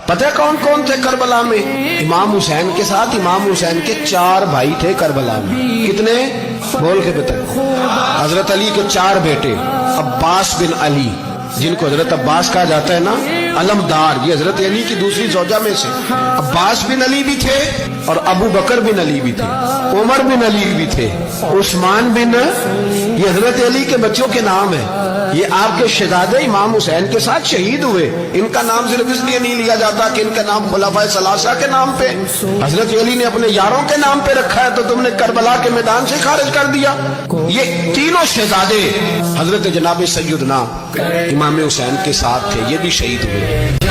پتہ ہے کون کون تھے کربلا میں؟ امام حسین کے ساتھ امام حسین کے 4 بھائی تھے کربلا میں. کتنے؟ بول کے بتائیں. حضرت علی کے 4 بیٹے، عباس بن علی جن کو حضرت عباس کہا جاتا ہے نا، علمدار، یہ حضرت علی کی دوسری زوجہ میں سے. عباس بن علی بھی تھے اور ابو بکر بن علی بھی تھے، عمر بن علی بھی تھے، عثمان بن، یہ حضرت علی کے بچوں کے نام ہیں. یہ آپ کے شہزادے امام حسین کے ساتھ شہید ہوئے. ان کا نام صرف اس لیے نہیں لیا جاتا کہ ان کا نام خلفائے ثلاثہ کے نام پہ حضرت علی نے اپنے یاروں کے نام پہ رکھا ہے تو تم نے کربلا کے میدان سے خارج کر دیا. یہ تینوں شہزادے حضرت جناب سیدنا امام حسین کے ساتھ تھے، یہ بھی شہید ہوئے.